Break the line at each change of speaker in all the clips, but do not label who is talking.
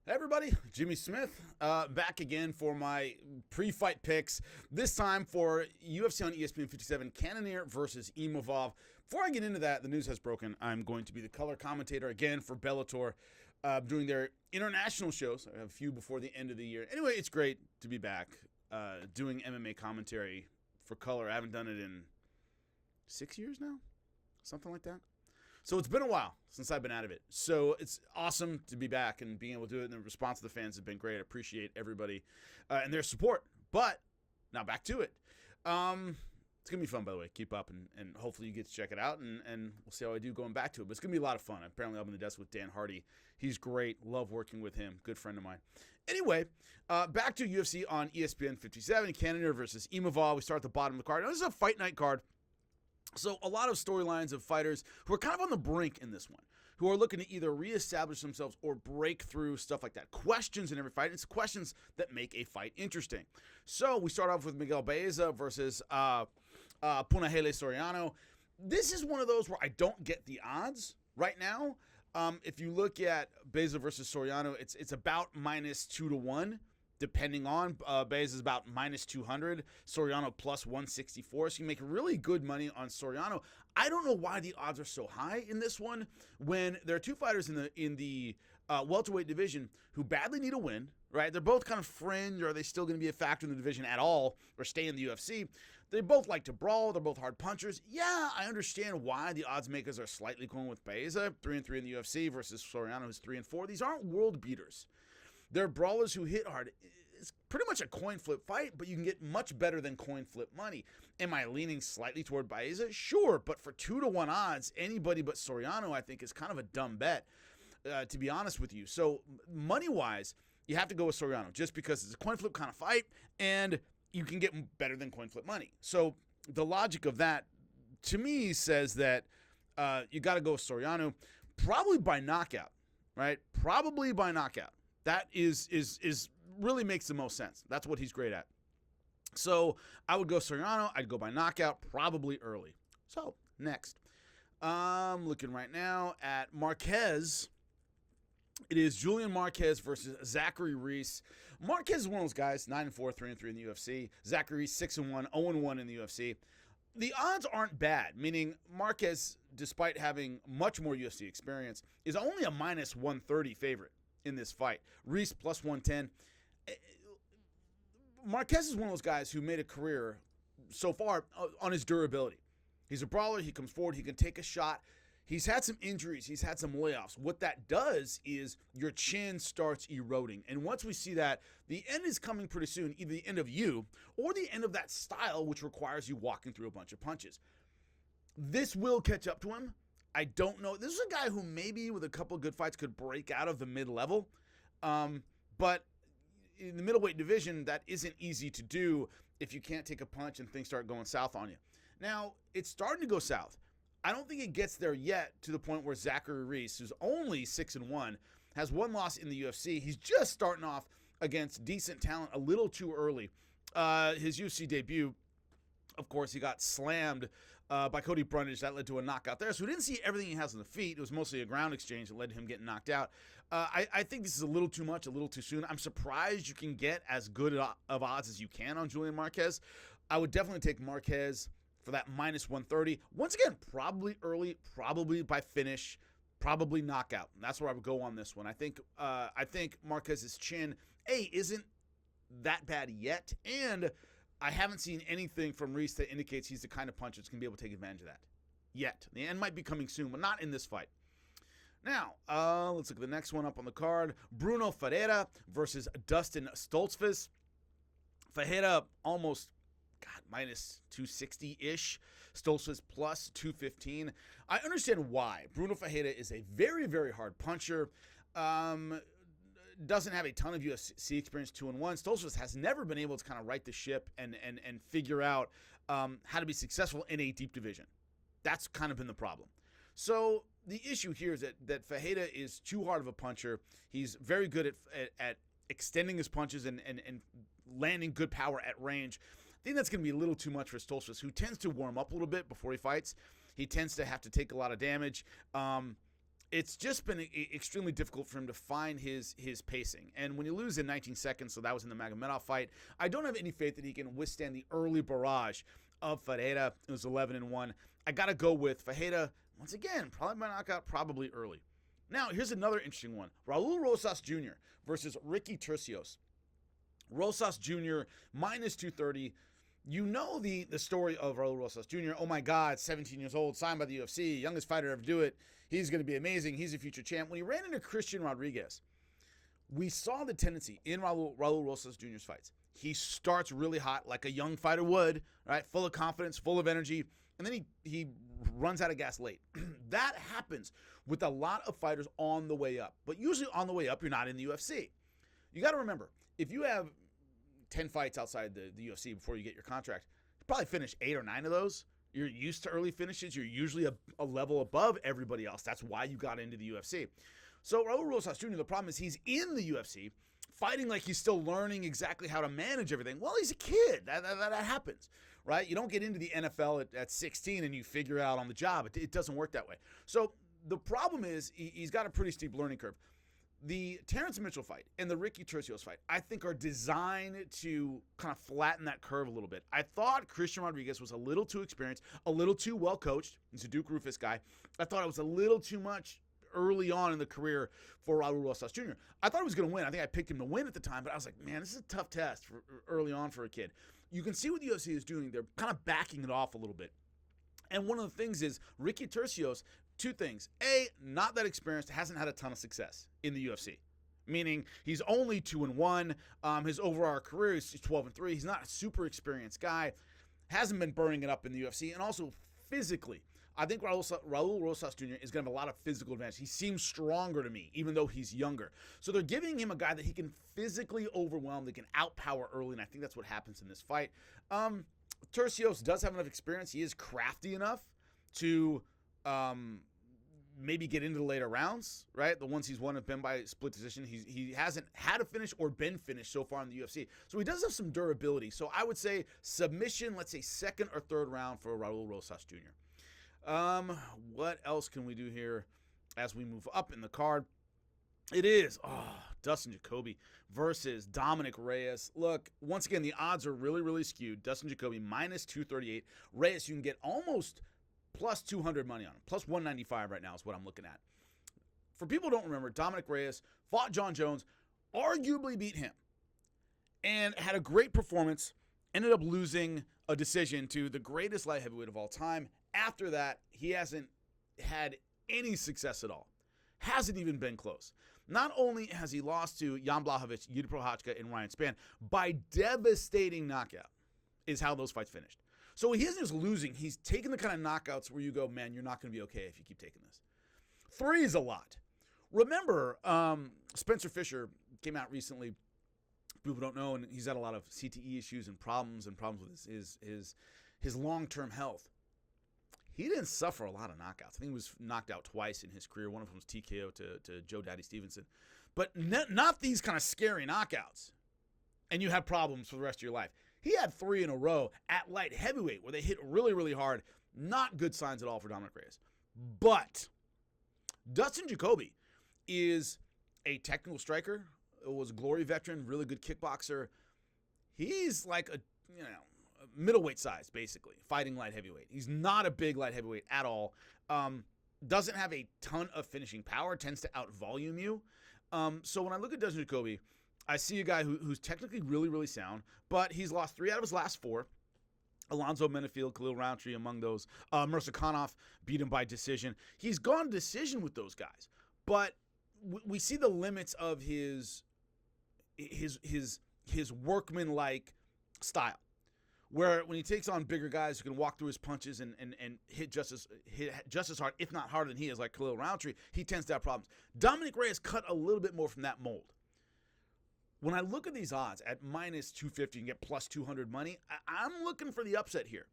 Hey everybody, Jimmy Smith, back again for my pre-fight picks. This time for UFC on ESPN 57, Cannonier versus Imavov. Before I get into that, the news has broken. I'm going to be the color commentator again for Bellator, doing their international shows. I have a few before the end of the year. Anyway, it's great to be back doing MMA commentary for color. I haven't done it in 6 years now, something like that. So it's been a while since I've been out of it. So it's awesome to be back and being able to do it. And the response of the fans has been great. I appreciate everybody and their support. But now back to it. It's going to be fun, by the way. Keep up and hopefully you get to check it out. And we'll see how I do going back to it. But it's going to be a lot of fun. Apparently, I'm in the desk with Dan Hardy. He's great. Love working with him. Good friend of mine. Anyway, back to UFC on ESPN 57. Cannonier versus Imavov. We start at the bottom of the card. Now, this is a fight night card. So a lot of storylines of fighters who are kind of on the brink in this one, who are looking to either reestablish themselves or break through, stuff like that. Questions in every fight. It's questions that make a fight interesting. So we start off with Miguel Baeza versus Punahele Sorano. This is one of those where I don't get the odds right now. If you look at Baeza versus Sorano, it's about minus 2-1. Depending on, Baez is about minus 200, Sorano plus 164, so you make really good money on Sorano. I don't know why the odds are so high in this one when there are two fighters in the welterweight division who badly need a win, right? They're both kind of fringe. Are they still going to be a factor in the division at all or stay in the UFC? They both like to brawl. They're both hard punchers. Yeah, I understand why the odds makers are slightly going with Baeza, 3-3 in the UFC versus Sorano, who's 3-4. These aren't world beaters. They're brawlers who hit hard. It's pretty much a coin flip fight, but you can get much better than coin flip money. Am I leaning slightly toward Baeza? Sure, but for 2-1 odds, anybody but Sorano, I think, is kind of a dumb bet, to be honest with you. So money-wise, you have to go with Sorano just because it's a coin flip kind of fight, and you can get better than coin flip money. So the logic of that, to me, says that you got to go with Sorano, probably by knockout, right? Probably by knockout. That is really makes the most sense. That's what he's great at. So I would go Sorano. I'd go by knockout, probably early. So next, I'm looking right now at Marquez. It is Julian Marquez versus Zachary Reese. Marquez is one of those guys, 9-4, 3-3 in the UFC. Zachary Reese, 6-1, 0-1 in the UFC. The odds aren't bad, meaning Marquez, despite having much more UFC experience, is only a minus 130 favorite in this fight. Reese plus 110. Marquez is one of those guys who made a career so far on his durability. He's a brawler. He comes forward. He can take a shot. He's had some injuries. He's had some layoffs. What that does is your chin starts eroding. And once we see that, the end is coming pretty soon, either the end of you or the end of that style, which requires you walking through a bunch of punches. This will catch up to him. I don't know. This is a guy who maybe with a couple of good fights could break out of the mid-level. But in the middleweight division, that isn't easy to do if you can't take a punch and things start going south on you. Now, it's starting to go south. I don't think it gets there yet to the point where Zachary Reese, who's only 6-1, has one loss in the UFC. He's just starting off against decent talent a little too early. His UFC debut, of course, he got slammed by Cody Brundage. That led to a knockout there. So we didn't see everything he has on the feet. It was mostly a ground exchange that led to him getting knocked out. I think this is a little too much, a little too soon. I'm surprised you can get as good of odds as you can on Julian Marquez. I would definitely take Marquez for that minus 130. Once again, probably early, probably by finish, probably knockout. And that's where I would go on this one. I think Marquez's chin, isn't that bad yet, and I haven't seen anything from Reese that indicates he's the kind of puncher that's going to be able to take advantage of that yet. The end might be coming soon, but not in this fight. Now, let's look at the next one up on the card. Bruno Ferreira versus Dustin Stoltzfus. Ferreira almost, minus 260-ish. Stoltzfus plus 215. I understand why. Bruno Ferreira is a very, very hard puncher. Doesn't have a ton of UFC experience, 2-1. Stoltzfus has never been able to kind of right the ship and figure out how to be successful in a deep division. That's kind of been the problem. So the issue here is that Ferreira is too hard of a puncher. He's very good at extending his punches and landing good power at range. I think that's going to be a little too much for Stoltzfus, who tends to warm up a little bit before he fights. He tends to have to take a lot of damage. it's just been extremely difficult for him to find his pacing. And when you lose in 19 seconds, so that was in the Magomedov fight, I don't have any faith that he can withstand the early barrage of Ferreira. It was 11-1. I got to go with Ferreira, once again, probably by knockout, probably early. Now, here's another interesting one. Raul Rosas Jr. versus Ricky Turcios. Rosas Jr. minus 230. You know the story of Raul Rosas Jr. Oh my God, 17 years old, signed by the UFC, youngest fighter to ever do it. He's going to be amazing. He's a future champ. When he ran into Christian Rodriguez, we saw the tendency in Raul Rosas Jr.'s fights. He starts really hot, like a young fighter would, right? Full of confidence, full of energy, and then he runs out of gas late. That happens with a lot of fighters on the way up. But usually on the way up, you're not in the UFC. You got to remember, if you have 10 fights outside the UFC before you get your contract, you probably finish 8 or 9 of those. You're used to early finishes. You're usually a level above everybody else. That's why you got into the UFC. So Raul Rosas Jr., the problem is he's in the UFC fighting like he's still learning exactly how to manage everything. Well, he's a kid. That happens, right? You don't get into the NFL at 16 and you figure out on the job. It doesn't work that way. So the problem is he's got a pretty steep learning curve. The Terrence Mitchell fight and the Ricky Turcios fight, I think, are designed to kind of flatten that curve a little bit. I thought Christian Rodriguez was a little too experienced, a little too well coached. He's a Duke Rufus guy. I thought it was a little too much early on in the career for Raul Rosas Jr. I thought he was going to win. I think I picked him to win at the time, but I was like, man, this is a tough test for early on for a kid. You can see what the UFC is doing. They're kind of backing it off a little bit. And one of the things is Ricky Turcios, two things. A, not that experienced, hasn't had a ton of success in the UFC. Meaning he's only 2-1. His overall career is 12-3. He's not a super experienced guy. Hasn't been burning it up in the UFC. And also physically, I think Raul Rosas Jr. is going to have a lot of physical advantage. He seems stronger to me, even though he's younger. So they're giving him a guy that he can physically overwhelm, that can outpower early, and I think that's what happens in this fight. Turcios does have enough experience. He is crafty enough to maybe get into the later rounds, right? The ones he's won have been by split decision. He hasn't had a finish or been finished so far in the UFC. So he does have some durability. So I would say submission, let's say second or third round for Raul Rosas Jr. What else can we do here as we move up in the card? It is Dustin Jacobe versus Dominic Reyes. Look, once again, the odds are really, really skewed. Dustin Jacobe minus 238. Reyes, you can get almost plus 200 money on him. Plus 195 right now is what I'm looking at. For people who don't remember, Dominic Reyes fought John Jones, arguably beat him, and had a great performance, ended up losing a decision to the greatest light heavyweight of all time. After that, he hasn't had any success at all. Hasn't even been close. Not only has he lost to Jan Blachowicz, Yuri Prochazka, and Ryan Spann by devastating knockout is how those fights finished. So he isn't just losing. He's taking the kind of knockouts where you go, man, you're not going to be okay if you keep taking this. 3 is a lot. Remember, Spencer Fisher came out recently. People don't know, and he's had a lot of CTE issues and problems with his long-term health. He didn't suffer a lot of knockouts. I think he was knocked out twice in his career. One of them was TKO to Joe Daddy Stevenson. But not these kind of scary knockouts. And you have problems for the rest of your life. He had 3 in a row at light heavyweight where they hit really, really hard. Not good signs at all for Dominic Reyes. But Dustin Jacobe is a technical striker, was a Glory veteran, really good kickboxer. He's like a middleweight size, basically, fighting light heavyweight. He's not a big light heavyweight at all. Doesn't have a ton of finishing power, tends to out-volume you. So when I look at Dustin Jacobe, I see a guy who's technically really, really sound, but he's lost 3 out of his last 4. Alonzo Menefield, Khalil Roundtree among those. Mercer Konoff beat him by decision. He's gone decision with those guys, but we see the limits of his workman-like style, where when he takes on bigger guys who can walk through his punches and hit just as hard, if not harder than he is, like Khalil Roundtree, he tends to have problems. Dominic Reyes cut a little bit more from that mold. When I look at these odds at minus 250 and get plus 200 money, I'm looking for the upset here.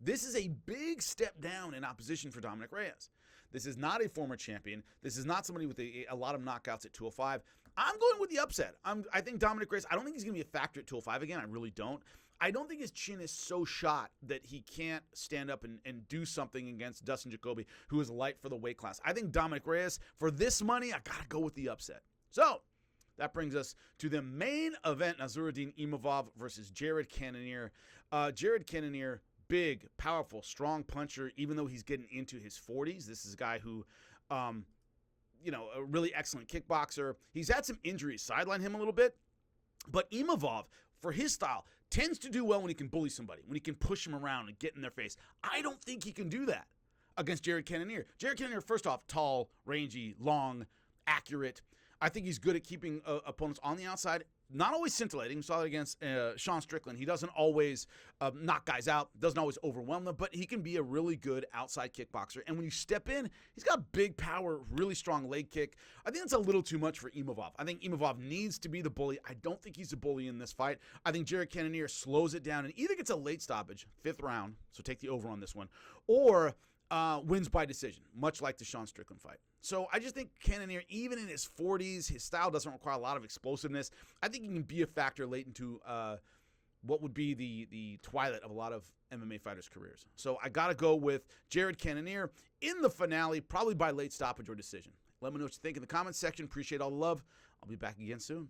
This is a big step down in opposition for Dominic Reyes. This is not a former champion. This is not somebody with a lot of knockouts at 205. I'm going with the upset. I think Dominic Reyes, I don't think he's going to be a factor at 205 again. I really don't. I don't think his chin is so shot that he can't stand up and do something against Dustin Jacobe, who is light for the weight class. I think Dominic Reyes, for this money, I got to go with the upset. So that brings us to the main event, Nasruddin Imavov versus Jared Cannonier. Jared Cannonier, big, powerful, strong puncher, even though he's getting into his 40s. This is a guy who, a really excellent kickboxer. He's had some injuries sideline him a little bit, but Imavov, for his style, tends to do well when he can bully somebody, when he can push them around and get in their face. I don't think he can do that against Jared Cannonier. Jared Cannonier, first off, tall, rangy, long, accurate. I think he's good at keeping opponents on the outside, not always scintillating. We saw that against Sean Strickland. He doesn't always knock guys out, doesn't always overwhelm them, but he can be a really good outside kickboxer. And when you step in, he's got big power, really strong leg kick. I think that's a little too much for Imavov. I think Imavov needs to be the bully. I don't think he's a bully in this fight. I think Jared Cannonier slows it down and either gets a late stoppage, 5th round, so take the over on this one, or wins by decision, much like the Sean Strickland fight. So I just think Cannonier, even in his 40s, his style doesn't require a lot of explosiveness. I think he can be a factor late into what would be the twilight of a lot of MMA fighters' careers. So I got to go with Jared Cannonier in the finale, probably by late stoppage or decision. Let me know what you think in the comments section. Appreciate all the love. I'll be back again soon.